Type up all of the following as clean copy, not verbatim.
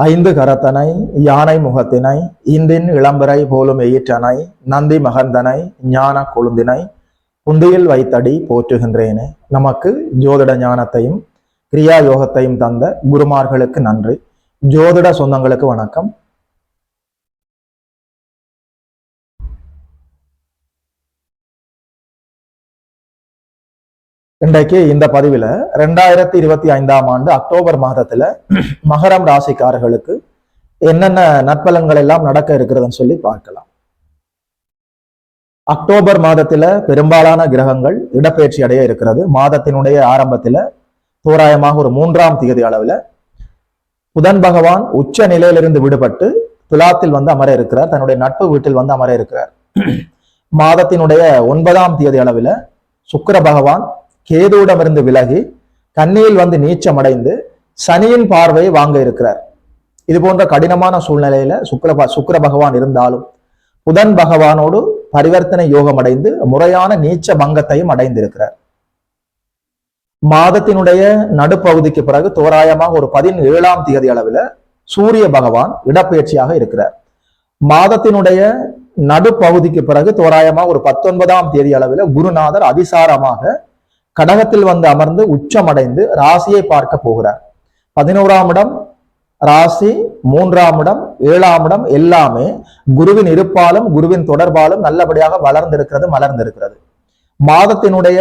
ஐந்து கரத்தனை யானை முகத்தினை இந்தின் இளம்பரை போலும் எயிற்றனை நந்தி மகந்தனை ஞான கொழுந்தினை புந்தியில் வைத்தடி போற்றுகின்றேனே. நமக்கு ஜோதிட ஞானத்தையும் கிரியா யோகத்தையும் தந்த குருமார்களுக்கு நன்றி. ஜோதிட சொந்தங்களுக்கு வணக்கம். இன்றைக்கு இந்த பதிவுல 2025ஆம் ஆண்டு அக்டோபர் மாதத்துல மகரம் ராசிக்காரர்களுக்கு என்னென்ன நற்பலன்கள் எல்லாம் நடக்க இருக்கிறதுன்னு சொல்லி பார்க்கலாம். அக்டோபர் மாதத்துல பெரும்பாலான கிரகங்கள் இடப்பெயர்ச்சி அடைய இருக்கிறது. மாதத்தினுடைய ஆரம்பத்துல தோராயமாக ஒரு 3ஆம் தேதி அளவுல புதன் பகவான் உச்ச நிலையிலிருந்து விடுபட்டு துலாத்தில் வந்து அமர இருக்கிறார். தன்னுடைய நட்பு வீட்டில் வந்து அமர இருக்கிறார். மாதத்தினுடைய 9ஆம் தேதி அளவுல சுக்கிர பகவான் கேதுவிடமிருந்து விலகி கன்னியில் வந்து நீச்சம் அடைந்து சனியின் பார்வையை வாங்க இருக்கிறார். இது போன்ற கடினமான சூழ்நிலையில சுக்கிர பகவான் இருந்தாலும் புதன் பகவானோடு பரிவர்த்தனை யோகம் அடைந்து முறையான நீச்ச பங்கத்தையும் அடைந்திருக்கிறார். மாதத்தினுடைய நடுப்பகுதிக்கு பிறகு தோராயமாக ஒரு 17ஆம் தேதி அளவில் சூரிய பகவான் இடப்பெயர்ச்சியாக இருக்கிறார். மாதத்தினுடைய நடுப்பகுதிக்கு பிறகு தோராயமாக ஒரு 19ஆம் தேதி அளவில் குருநாதர் அதிசாரமாக கடகத்தில் வந்து அமர்ந்து உச்சமடைந்து ராசியை பார்க்க போகிறார். 11ஆம் இடம் ராசி, 3ஆம் இடம், 7ஆம் இடம் எல்லாமே குருவின் இருப்பாலும் குருவின் தொடர்பாலும் நல்லபடியாக வளர்ந்திருக்கிறது, மலர்ந்திருக்கிறது. மாதத்தினுடைய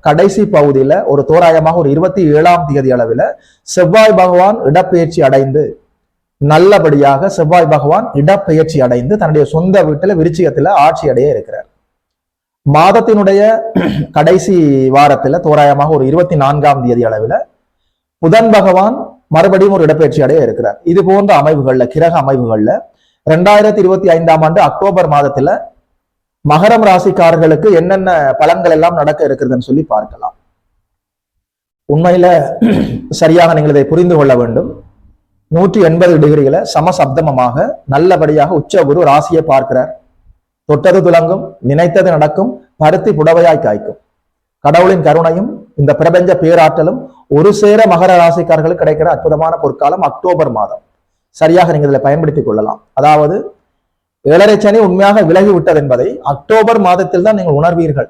கடைசி பகுதியில ஒரு தோராயமாக ஒரு 27ஆம் தேதி அளவில் செவ்வாய் பகவான் இடப்பெயர்ச்சி அடைந்து நல்லபடியாக செவ்வாய் பகவான் இடப்பெயர்ச்சி அடைந்து தன்னுடைய சொந்த வீட்டுல விருச்சிகத்துல ஆட்சி அடைய இருக்கிறார். மாதத்தினுடைய கடைசி வாரத்துல தோராயமாக ஒரு 24ஆம் தேதி அளவில் புதன் பகவான் மறுபடியும் ஒரு இடப்பெயர்ச்சி அடைய இருக்கிறார். இது போன்ற அமைவுகள்ல கிரக அமைவுகள்ல 2025ஆம் ஆண்டு அக்டோபர் மாதத்துல மகரம் ராசிக்காரர்களுக்கு என்னென்ன பலன்கள் எல்லாம் நடக்க இருக்கிறதுன்னு சொல்லி பார்க்கலாம். உண்மையில சரியாக நீங்கள் இதை புரிந்து கொள்ள வேண்டும். 180 டிகிரிகளை சமசப்தமமாக நல்லபடியாக உச்ச குரு ராசியை பார்க்கிறார். தொட்டது துலங்கும், நினைத்தது நடக்கும், பருத்தி புடவையாய் காய்க்கும். கடவுளின் கருணையும் இந்த பிரபஞ்ச பேராற்றலும் ஒரு சேர மகர ராசிக்காரர்களுக்கு கிடைக்கிற அற்புதமான பொற்காலம் அக்டோபர் மாதம். சரியாக நீங்கள் இதில் பயன்படுத்திக் கொள்ளலாம். அதாவது 7.5 சனி உண்மையாக விலகி விட்டது என்பதை அக்டோபர் மாதத்தில் தான் நீங்கள் உணர்வீர்கள்.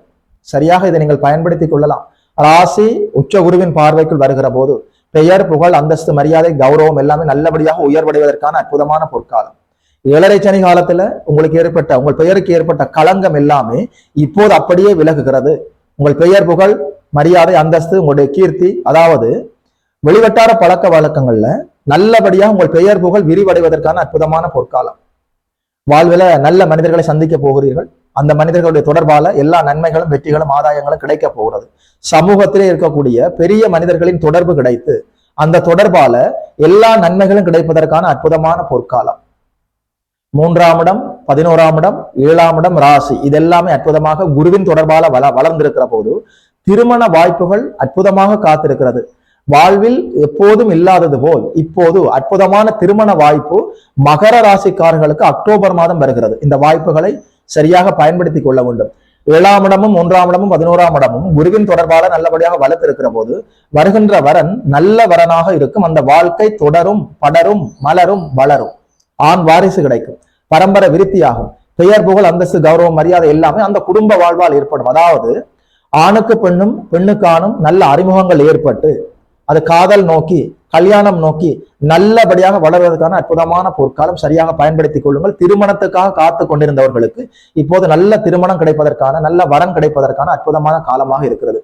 சரியாக இதை நீங்கள் பயன்படுத்திக் கொள்ளலாம். ராசி உச்ச குருவின் பார்வைக்குள் வருகிற போது பெயர், புகழ், அந்தஸ்து, மரியாதை, கௌரவம் எல்லாமே நல்லபடியாக உயர்வடைவதற்கான அற்புதமான பொற்காலம். 7.5 சனி காலத்துல உங்களுக்கு ஏற்பட்ட உங்கள் பெயருக்கு ஏற்பட்ட களங்கம் எல்லாமே இப்போது அப்படியே விலகுகிறது. உங்கள் பெயர், புகழ், மரியாதை, அந்தஸ்து, உங்களுடைய கீர்த்தி, அதாவது வெளிவட்டார பழக்க வழக்கங்கள்ல நல்லபடியாக உங்கள் பெயர், புகழ் விரிவடைவதற்கான அற்புதமான பொற்காலம். வாழ்வில் நல்ல மனிதர்களை சந்திக்க போகிறீர்கள். அந்த மனிதர்களுடைய தொடர்பால எல்லா நன்மைகளும், வெற்றிகளும், ஆதாயங்களும் கிடைக்க போகிறது. சமூகத்திலே இருக்கக்கூடிய பெரிய மனிதர்களின் தொடர்பு கிடைத்து அந்த தொடர்பால எல்லா நன்மைகளும் கிடைப்பதற்கான அற்புதமான பொற்காலம். 3ஆம் இடம், 11ஆம் இடம், 7ஆம் இடம் ராசி இதெல்லாமே அற்புதமாக குருவின் தொடர்பால வளர்ந்திருக்கிற போது திருமண வாய்ப்புகள் அற்புதமாக காத்திருக்கிறது. வாழ்வில் எப்போதும் இல்லாதது போல் இப்போது அற்புதமான திருமண வாய்ப்பு மகர ராசிக்காரர்களுக்கு அக்டோபர் மாதம் வருகிறது. இந்த வாய்ப்புகளை சரியாக பயன்படுத்திக் கொள்ள வேண்டும். 7ஆம் இடமும் 3ஆம் இடமும் 11ஆம் இடமும் குருவின் தொடர்பால நல்லபடியாக வளர்த்திருக்கிற போது வருகின்ற வரன் நல்ல வரனாக இருக்கும். அந்த வாழ்க்கை தொடரும், படரும், மலரும், வளரும். ஆண் வாரிசு கிடைக்கும், பரம்பரை விருத்தியாகும், பெயர், புகழ், அந்தஸ்து, கௌரவம், மரியாதை எல்லாமே அந்த குடும்ப வாழ்வால் ஏற்படும். அதாவது ஆணுக்கு பெண்ணும், பெண்ணுக்கு ஆணும் நல்ல அறிமுகங்கள் ஏற்பட்டு அது காதல் நோக்கி, கல்யாணம் நோக்கி நல்லபடியாக வளர்வதற்கான அற்புதமான பொற்காலம். சரியாக பயன்படுத்திக் கொள்ளுங்கள். திருமணத்துக்காக காத்து கொண்டிருந்தவர்களுக்கு இப்போது நல்ல திருமணம் கிடைப்பதற்கான, நல்ல வரம் கிடைப்பதற்கான அற்புதமான காலமாக இருக்கிறது.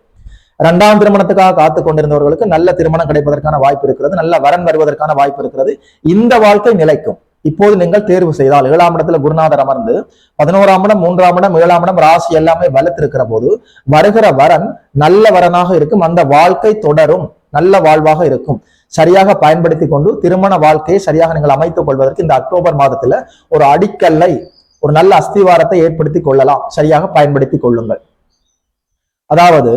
2ஆம் திருமணத்துக்காக காத்து கொண்டிருந்தவர்களுக்கு நல்ல திருமணம் கிடைப்பதற்கான வாய்ப்பு இருக்கிறது. நல்ல வரன் வருவதற்கான வாய்ப்பு இருக்கிறது. இந்த வாழ்க்கை நிலைக்கும். இப்போது நீங்கள் தேர்வு செய்தால் 7ஆம் இடத்துல குருநாதர் அமர்ந்து 11ஆம் இடம், 3ஆம் இடம், 7ஆம் இடம் ராசி எல்லாமே வலுத்திருக்கிற போது வருகிற வரன் நல்ல வரனாக இருக்கும். அந்த வாழ்க்கை தொடரும், நல்ல வாழ்வாக இருக்கும். சரியாக பயன்படுத்தி கொண்டு திருமண வாழ்க்கையை சரியாக நீங்கள் அமைத்துக் கொள்வதற்கு இந்த அக்டோபர் மாதத்துல ஒரு அடிக்கல்லை, ஒரு நல்ல அஸ்திவாரத்தை ஏற்படுத்தி கொள்ளலாம். சரியாக பயன்படுத்தி கொள்ளுங்கள். அதாவது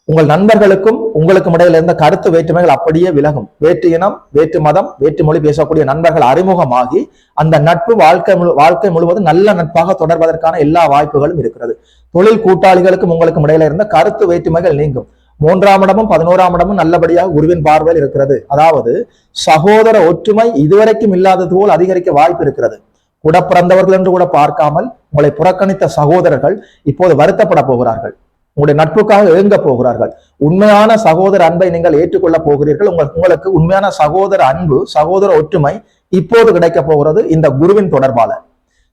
உங்கள் நண்பர்களுக்கும் உங்களுக்கும் இடையில இருந்த கருத்து வேற்றுமைகள் அப்படியே விலகும். வேற்று இனம், வேற்று மதம், வேற்று மொழி பேசக்கூடிய நண்பர்கள் அறிமுகமாகி அந்த நட்பு வாழ்க்கை முழுவதும் நல்ல நட்பாக தொடர்வதற்கான எல்லா வாய்ப்புகளும் இருக்கிறது. தொழில் கூட்டாளிகளுக்கும் உங்களுக்கும் இடையில இருந்த கருத்து வேற்றுமைகள் நீங்கும். மூன்றாம் இடமும் 11ஆம் இடமும் நல்லபடியாக குருவின் பார்வையில் இருக்கிறது. அதாவது சகோதர ஒற்றுமை இதுவரைக்கும் இல்லாதது போல் அதிகரிக்க வாய்ப்பு இருக்கிறது. கூட பிறந்தவர்கள் என்று கூட பார்க்காமல் உங்களை புறக்கணித்த சகோதரர்கள் இப்போது வருத்தப்பட போகிறார்கள். உங்களுடைய நட்புக்காக ஏங்க போகிறார்கள். உண்மையான சகோதர அன்பை நீங்கள் ஏற்றுக்கொள்ள போகிறீர்கள். உங்களுக்கு உண்மையான சகோதர அன்பு, சகோதர ஒற்றுமை இப்போது கிடைக்க போகிறது இந்த குருவின் தொடர்பால.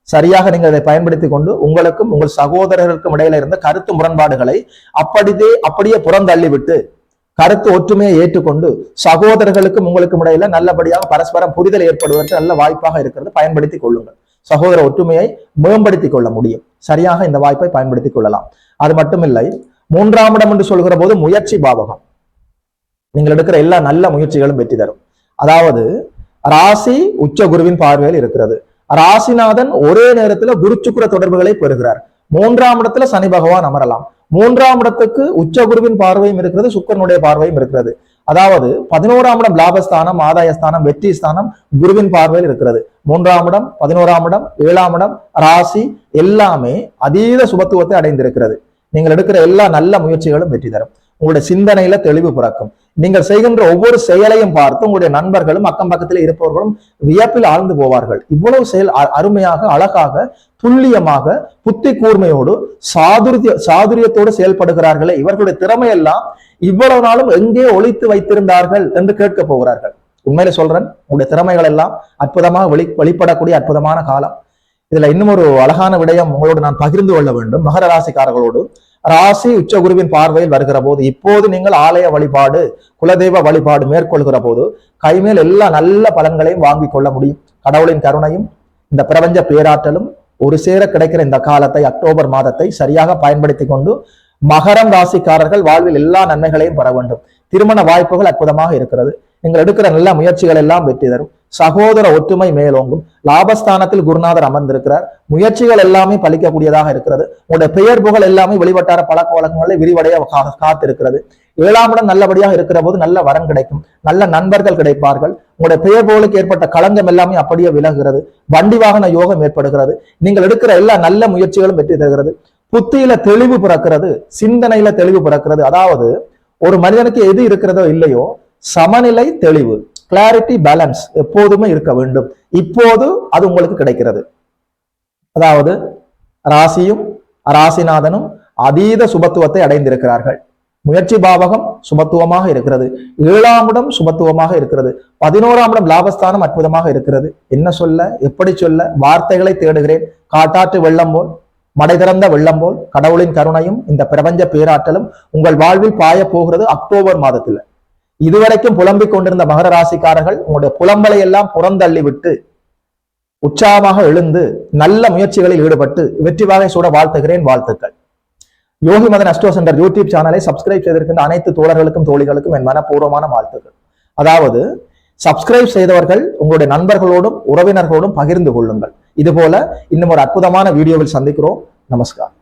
சரியாக நீங்கள் இதை பயன்படுத்திக் கொண்டு உங்களுக்கும் உங்கள் சகோதரர்களுக்கும் இடையில இருந்த கருத்து முரண்பாடுகளை அப்படியே புறந்தள்ளிவிட்டு கருத்து ஒற்றுமையை ஏற்றுக்கொண்டு சகோதரர்களுக்கும் உங்களுக்கும் இடையில நல்லபடியாக பரஸ்பரம் புரிதல் ஏற்படுவதற்கு நல்ல வாய்ப்பாக இருக்கிறது. பயன்படுத்திக் கொள்ளுங்கள். சகோதர ஒற்றுமையை மேம்படுத்திக் கொள்ள முடியும். சரியாக இந்த வாய்ப்பை பயன்படுத்திக் கொள்ளலாம். அது மட்டுமில்லை, 3ஆம் இடம் என்று சொல்கிற போது முயற்சி பாவகம். நீங்கள் எடுக்கிற எல்லா நல்ல முயற்சிகளும் வெற்றி தரும். அதாவது ராசி உச்ச குருவின் பார்வையில் இருக்கிறது. ராசிநாதன் ஒரே நேரத்துல குரு சுக்கிர தொடர்புகளை பெறுகிறார். 3ஆம் இடத்துல சனி பகவான் அமரலாம். 3ஆம் இடத்துக்கு உச்ச குருவின் பார்வையும் இருக்கிறது, சுக்கிரனுடைய பார்வையும் இருக்கிறது. அதாவது 11ஆம் இடம் லாபஸ்தானம், ஆதாயஸ்தானம், வெற்றி ஸ்தானம் குருவின் பார்வையில் இருக்கிறது. 3ஆம் இடம், 11ஆம் இடம், 7ஆம் இடம், ராசி எல்லாமே அதீத சுபத்துவத்தை அடைந்திருக்கிறது. நீங்கள் எடுக்கிற எல்லா நல்ல முயற்சிகளும் வெற்றி தரும். உங்களுடைய சிந்தனையில தெளிவு பிறக்கும். நீங்கள் செய்கின்ற ஒவ்வொரு செயலையும் பார்த்து உங்களுடைய நண்பர்களும் அக்கம் பக்கத்தில் இருப்பவர்களும் வியப்பில் ஆழ்ந்து போவார்கள். இவ்வளவு செயல் அருமையாக, அழகாக, துல்லியமாக, புத்தி கூர்மையோடு, சாதுரியத்தோடு செயல்படுகிறார்களே, இவர்களுடைய திறமையெல்லாம் இவ்வளவு நாளும் எங்கே ஒளித்து வைத்திருந்தார்கள் என்று கேட்க போகிறார்கள். உண்மையில சொல்றேன், உங்களுடைய திறமைகள் எல்லாம் அற்புதமாக வெளிப்படக்கூடிய அற்புதமான காலம். இதுல இன்னும் ஒரு அழகான விடயம் உங்களோடு நான் பகிர்ந்து கொள்ள வேண்டும். மகர ராசிக்காரர்களோடு ராசி உச்ச குருவின் பார்வையில் வருகிற போது இப்போது நீங்கள் ஆலய வழிபாடு, குலதெய்வ வழிபாடு மேற்கொள்கிற போது கைமேல் எல்லா நல்ல பலன்களையும் வாங்கிக் கொள்ள முடியும். கடவுளின் கருணையும் இந்த பிரபஞ்ச பேராற்றலும் ஒரு சேர கிடைக்கிற இந்த காலத்தை, அக்டோபர் மாதத்தை சரியாக பயன்படுத்தி கொண்டு மகரம் ராசிக்காரர்கள் வாழ்வில் எல்லா நன்மைகளையும் பெற வேண்டும். திருமண வாய்ப்புகள் அற்புதமாக இருக்கிறது. நீங்கள் எடுக்கிற நல்ல முயற்சிகள் எல்லாம் வெற்றி தரும். சகோதர ஒற்றுமை மேலோங்கும். லாபஸ்தானத்தில் குருநாதர் அமர்ந்திருக்கிறார். முயற்சிகள் எல்லாமே பலிக்கக்கூடியதாக இருக்கிறது. உங்களுடைய பெயர் புகழ் எல்லாமே வெளிவட்டார பழக்க வழக்கங்களை விரிவடைய காத்திருக்கிறது. 7ஆம் இடம் நல்லபடியாக இருக்கிற போது நல்ல வரன் கிடைக்கும். நல்ல நண்பர்கள் கிடைப்பார்கள். உங்களுடைய பெயர் புகழுக்கு ஏற்பட்ட களங்கம் எல்லாமே அப்படியே விலகுகிறது. வண்டி வாகன யோகம் ஏற்படுகிறது. நீங்கள் எடுக்கிற எல்லா நல்ல முயற்சிகளும் வெற்றி தருகிறது. புத்தியில தெளிவு பிறக்கிறது. சிந்தனையில தெளிவு பிறக்கிறது. அதாவது ஒரு மனிதனுக்கு எது இருக்கிறதோ இல்லையோ சமநிலை, தெளிவு, கிளாரிட்டி, பேலன்ஸ் எப்போதுமே இருக்க வேண்டும். இப்போது அது உங்களுக்கு கிடைக்கிறது. அதாவது ராசியும் ராசிநாதனும் அதீத சுபத்துவத்தை அடைந்திருக்கிறார்கள். முயற்சி பாவகம் சுபத்துவமாக இருக்கிறது. 7ஆம் இடம் சுபத்துவமாக இருக்கிறது. 11ஆம் இடம் லாபஸ்தானம் அற்புதமாக இருக்கிறது. என்ன சொல்ல, எப்படி சொல்ல, வார்த்தைகளை தேடுகிறேன். காட்டாற்று வெள்ளம் போல், மடை திறந்த வெள்ளம் போல் கடவுளின் கருணையும் இந்த பிரபஞ்ச பேராற்றலும் உங்கள் வாழ்வில் பாய போகிறது அக்டோபர் மாதத்தில். இதுவரைக்கும் புலம்பிக் கொண்டிருந்த மகர ராசிக்காரர்கள் உங்களுடைய புலம்பலை எல்லாம் புறந்தள்ளி விட்டு உற்சாகமாக எழுந்து நல்ல முயற்சிகளில் ஈடுபட்டு வெற்றி வாகை சூட வாழ்த்துகிறேன். வாழ்த்துக்கள். யோகி மதன் அஸ்ட்ரோ சென்டர் யூடியூப் சேனலை சப்ஸ்கிரைப் செய்திருக்கின்ற அனைத்து தோழர்களுக்கும் தோழிகளுக்கும் என் மனப்பூர்வமான வாழ்த்துக்கள். அதாவது சப்ஸ்கிரைப் செய்தவர்கள் உங்களுடைய நண்பர்களோடும் உறவினர்களோடும் பகிர்ந்து கொள்ளுங்கள். இது போல இன்னும் ஒரு அற்புதமான வீடியோவில் சந்திக்கிறோம். நமஸ்கார்.